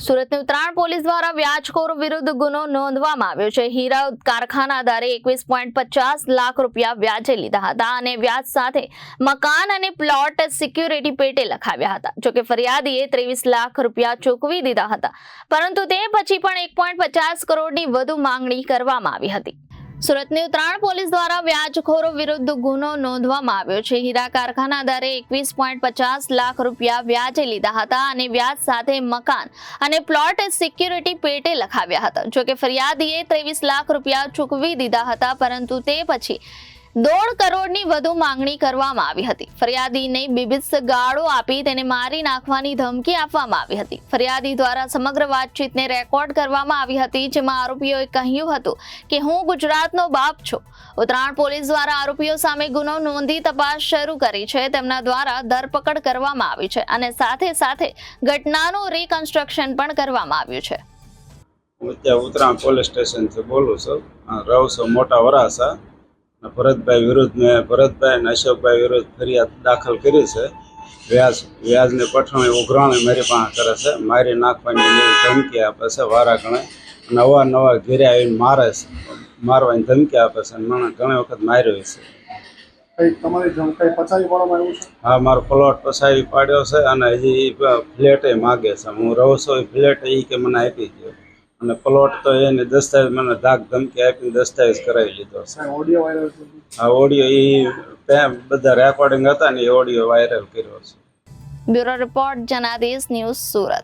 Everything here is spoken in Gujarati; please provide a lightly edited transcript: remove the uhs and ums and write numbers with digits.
સુરતની ઉત્તરાયણ પોલીસ દ્વારા વ્યાજખોર વિરુદ્ધ ગુનો નોંધવામાં આવ્યો છે। હીરા કારખાનાદારે 21.50 લાખ રૂપિયા વ્યાજે લીધા હતા અને વ્યાજ સાથે મકાન અને પ્લોટ સિક્યુરિટી પેટે લખાવ્યા હતા। જોકે ફરિયાદીએ 23 લાખ રૂપિયા ચૂકવી દીધા હતા, પરંતુ તે પછી પણ 1.50 કરોડની વધુ માંગણી કરવામાં આવી હતી। સુરતની ઉત્તરાયણ પોલીસ દ્વારા વ્યાજખોરો વિરુદ્ધ ગુનો નોંધવામાં આવ્યો છે। હીરા કારખાનાદારે 21.50 લાખ રૂપિયા વ્યાજે લીધા હતા અને વ્યાજ સાથે મકાન અને પ્લોટ સિક્યુરિટી પેટે લખાવ્યા હતા। જોકે ફરિયાદીએ 23 લાખ રૂપિયા ચૂકવી દીધા હતા, પરંતુ તે પછી 1.5 કરોડની વધુ માંગણી કરવામાં આવી હતી। ફરિયાદીને બીભત્સ ગાળો આપી તેને મારી નાખવાની ધમકી આપવામાં આવી હતી। ફરિયાદી દ્વારા સમગ્ર વાતચીતને રેકોર્ડ કરવામાં આવી હતી, જેમાં આરોપીઓએ કહ્યું હતું કે હું ગુજરાતનો બાપ છું। ઉત્તરાયણ પોલીસ દ્વારા આરોપીઓ સામે ગુનો નોંધી તપાસ શરૂ કરી છે। તેમના દ્વારા ધરપકડ કરવામાં આવી છે અને સાથે સાથે ઘટનાનું રિકન્સ્ટ્રક્શન પણ કરવામાં આવ્યું છે। ઉત્તરાયણ પોલીસ સ્ટેશનથી બોલું છું, રહું છું મોટા વરાસા। ભરતભાઈ વિરુદ્ધ મેં ભરતભાઈ અને અશોકભાઈ વિરુદ્ધ ફરિયાદ દાખલ કરી છે। વ્યાજની પઠાણી ઉઘરાણી મારી પાસે કરે છે, મારી નાખવાની ધમકી આપે છે વારા ગણે, અને અવારનવાર ઘેરે આવીને મારવાની ધમકી આપે છે અને મને ઘણી વખત માર્યો છે। હા, મારો પ્લોટ પસાવી પાડ્યો છે અને હજી ફ્લેટ માગે છે। હું રહું છું એ ફ્લેટ કે મને આપી દો, અને પ્લોટ તો એને દસ્તાવેજ મને ધાક ધમકી આપીને દસ્તાવેજ કરાવી લીધો છે। આ ઓડિયો એ બધા રેકોર્ડિંગ હતા ને, એ ઓડિયો વાયરલ કર્યો છે। Bureau report, Janadesh news, Surat.